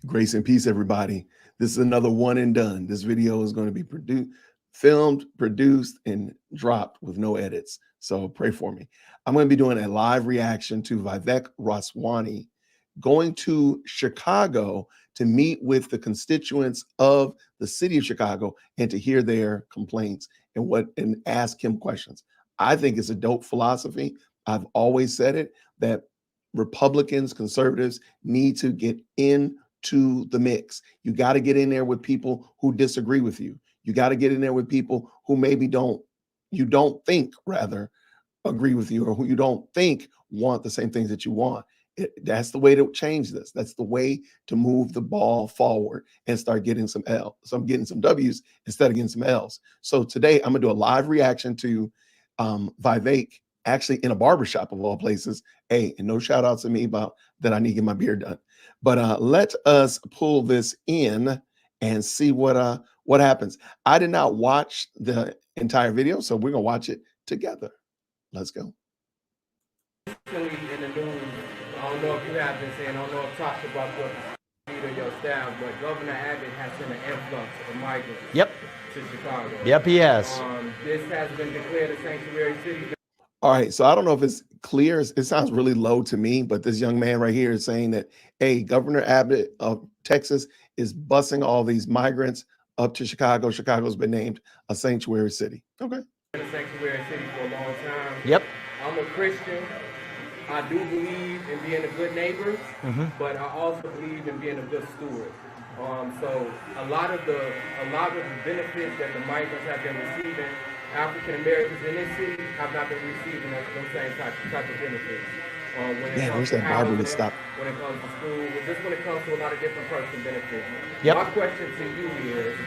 Grace and peace, everybody. This is another one and done. This video is going to be filmed, produced, and dropped with no edits. So pray for me. I'm going to be doing a live reaction to Vivek Ramaswamy going to Chicago to meet with the constituents of the city of Chicago and to hear their complaints and ask him questions. I think it's a dope philosophy. I've always said it, that Republicans, conservatives need to get into the mix. You got to get in there with people who disagree with you. You got to get in there with people who maybe you don't think rather agree with you, or who you don't think want the same things that you want. That's the way to change this. That's the way to move the ball forward and start getting some L. So I'm getting some W's instead of getting some L's. So today I'm gonna do a live reaction to Vivek, actually in a barbershop of all places. Hey, and no shout outs to me about that I need to get my beard done. But let us pull this in and see what happens. I did not watch the entire video, so we're gonna watch it together. Let's go. In the news, I don't know if you have been saying, I don't know if talked about the leader of your staff, but Governor Abbott has sent an influx of migrants to Chicago. Yep, he has. This has been declared a sanctuary city. All right, so I don't know if it's clear. It sounds really low to me, but this young man right here is saying that, hey, Governor Abbott of Texas is busing all these migrants up to Chicago. Chicago's been named a sanctuary city. Okay. A sanctuary city for a long time. Yep. I'm a Christian. I do believe in being a good neighbor, but I also believe in being a good steward. So a lot of the benefits that the migrants have been receiving, African Americans in this city have not been receiving those same type of benefits. I wish that barber would stop. When it comes to school, just when it comes to a lot of different personal benefits. Yep. My question to you is,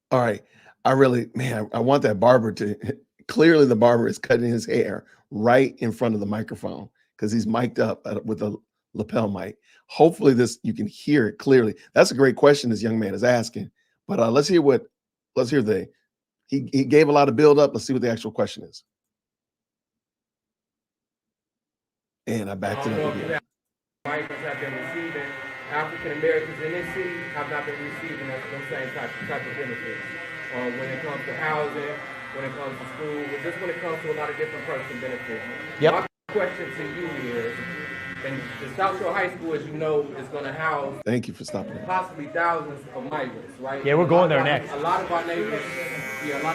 all right, I want that barber to, clearly the barber is cutting his hair right in front of the microphone because he's mic'd up with a lapel mic. Hopefully you can hear it clearly. That's a great question this young man is asking. But he gave a lot of build up. Let's see what the actual question is. And I backed it up again. Migrants have been receiving, African Americans in this city have not been receiving those same type of benefits. When it comes to housing, when it comes to school, just when it comes to a lot of different personal benefits. Yep. My question to you is, and the South Shore High School, as you know, is going to house. Thank you for stopping. Possibly thousands of migrants, right? Yeah, we're going there next. A lot of our neighbors feel the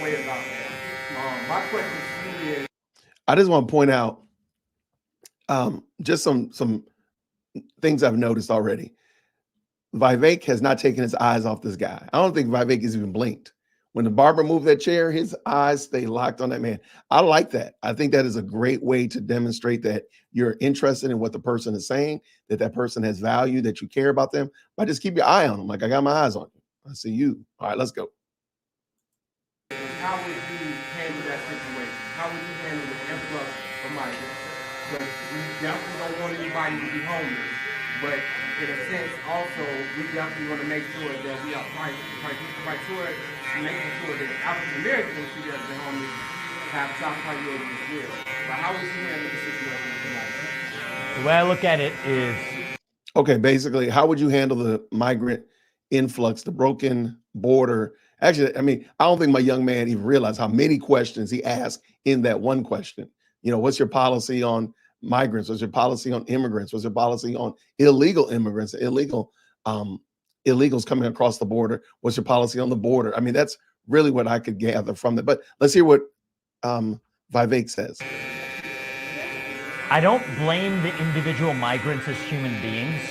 way about that. My question to you is, I just want to point out just some things I've noticed already. Vivek has not taken his eyes off this guy. I don't think Vivek has even blinked. When the barber moved that chair, his eyes stay locked on that man. I like that. I think that is a great way to demonstrate that you're interested in what the person is saying, that person has value, that you care about them. But just keep your eye on them. Like, I got my eyes on you. I see you. All right, let's go. How would you handle that situation? How would you handle the influx of migrants? Because we definitely don't want anybody to be homeless. But in a sense, also, we definitely want to make sure that we are criteria making sure that African Americans who have been homeless have top priority as well. But how would you handle the situation tonight? The way I look at it is, okay, basically, how would you handle the migrant influx, the broken border? Actually, I mean, I don't think my young man even realized how many questions he asked in that one question. You know, what's your policy on migrants? What's your policy on immigrants? What's your policy on illegal immigrants, illegals coming across the border? What's your policy on the border? I mean, that's really what I could gather from it. But let's hear what Vivek says. I don't blame the individual migrants as human beings.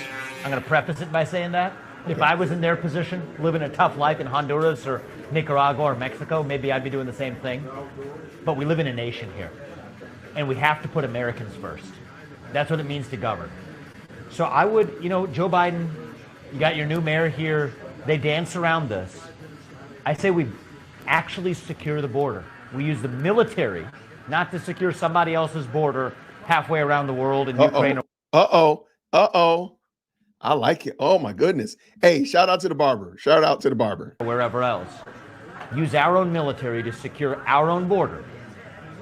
I'm going to preface it by saying that. If I was in their position, living a tough life in Honduras or Nicaragua or Mexico, maybe I'd be doing the same thing. But we live in a nation here, and we have to put Americans first. That's what it means to govern. So I would, Joe Biden, you got your new mayor here, they dance around this. I say we actually secure the border. We use the military, not to secure somebody else's border halfway around the world in Ukraine. I like it. Oh my goodness. Hey, shout out to the barber. Shout out to the barber. Wherever else. Use our own military to secure our own border.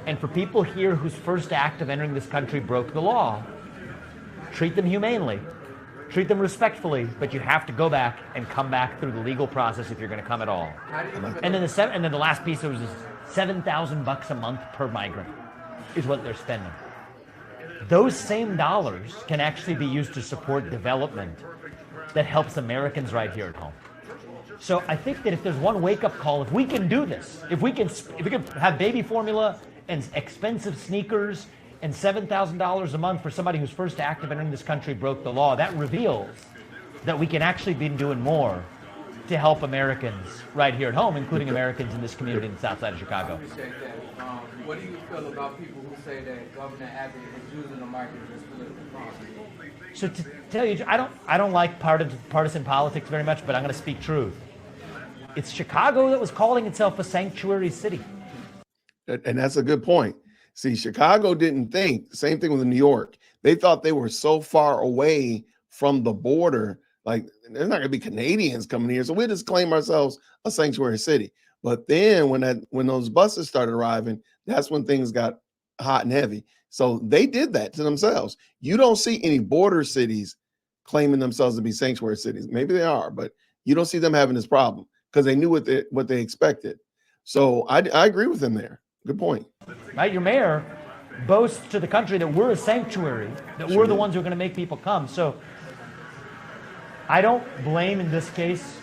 And for people here whose first act of entering this country broke the law, treat them humanely. treat them respectfully, but you have to go back and come back through the legal process if you're going to come at all. And then the last piece was $7,000 a month per migrant is what they're spending. Those same dollars can actually be used to support development that helps Americans right here at home. So I think that if there's one wake-up call, if we can do this, if we can have baby formula and expensive sneakers and $7,000 a month for somebody whose first act of entering this country broke the law, that reveals that we can actually be doing more to help Americans right here at home, including Americans in this community in the south side of Chicago. I appreciate that. What do you feel about people who say that Governor Abbott is using the migrants as political property? So to tell you, I don't like partisan politics very much, but I'm going to speak truth. It's Chicago that was calling itself a sanctuary city. And that's a good point. See, Chicago didn't think, same thing with New York. They thought they were so far away from the border, like there's not gonna be Canadians coming here. So we just claim ourselves a sanctuary city. But then when those buses started arriving, that's when things got hot and heavy. So they did that to themselves. You don't see any border cities claiming themselves to be sanctuary cities. Maybe they are, but you don't see them having this problem because they knew what they expected. So I agree with them there. Good point. Right, your mayor boasts to the country that we're a sanctuary, that we're the ones who are going to make people come. So I don't blame, in this case,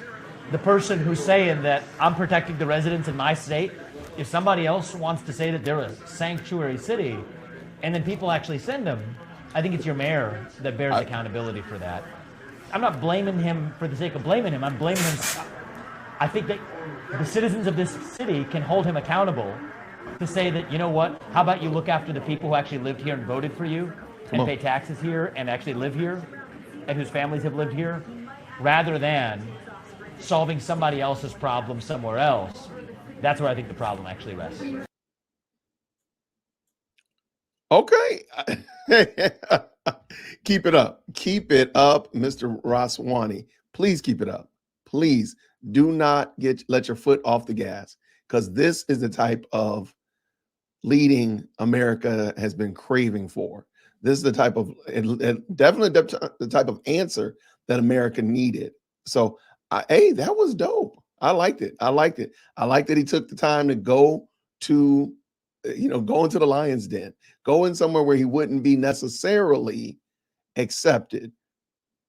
the person who's saying that I'm protecting the residents in my state. If somebody else wants to say that they're a sanctuary city, and then people actually send them, I think it's your mayor that bears accountability for that. I'm not blaming him for the sake of blaming him. I'm blaming him. I think that the citizens of this city can hold him accountable to say that, you know what, how about you look after the people who actually lived here and voted for you and pay taxes here and actually live here and whose families have lived here, rather than solving somebody else's problem somewhere else. That's where I think the problem actually rests. Okay. Keep it up. Keep it up, Mr. Ramaswamy. Please keep it up. Please do not let your foot off the gas, because this is the type of leading America has been craving for. This is the type of, definitely the type of answer that America needed. So, hey, that was dope. I liked it. I liked it. I liked that he took the time to go to, go into the lion's den, go in somewhere where he wouldn't be necessarily accepted.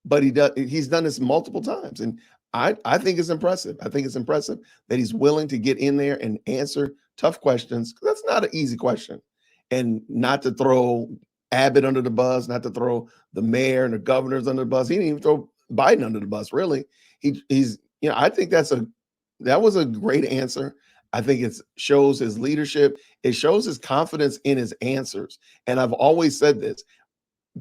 But he's done this multiple times. And I think it's impressive. I think it's impressive that he's willing to get in there and answer tough questions. That's not an easy question. And not to throw Abbott under the bus, not to throw the mayor and the governors under the bus. He didn't even throw Biden under the bus, really. He's I think that was a great answer. I think it shows his leadership. It shows his confidence in his answers. And I've always said this,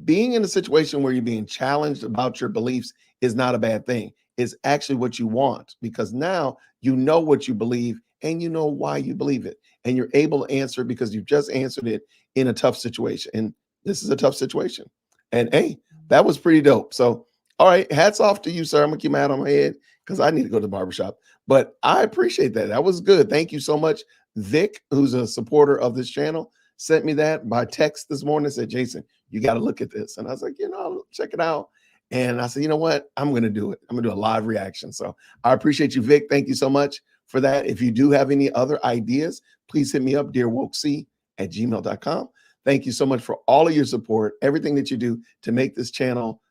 being in a situation where you're being challenged about your beliefs is not a bad thing. It's actually what you want, because now you know what you believe and you know why you believe it. And you're able to answer because you've just answered it in a tough situation. And this is a tough situation. And hey, that was pretty dope. So, all right, hats off to you, sir. I'm gonna keep my hat on my head because I need to go to the barbershop. But I appreciate that. That was good. Thank you so much. Vic, who's a supporter of this channel, sent me that by text this morning and said, Jason, you got to look at this. And I was like, I'll check it out. And I said, you know what? I'm going to do it. I'm going to do a live reaction. So I appreciate you, Vic. Thank you so much for that. If you do have any other ideas, please hit me up, dearwokec@gmail.com. Thank you so much for all of your support, everything that you do to make this channel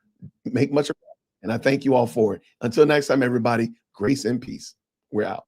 make much of it. And I thank you all for it. Until next time, everybody, grace and peace. We're out.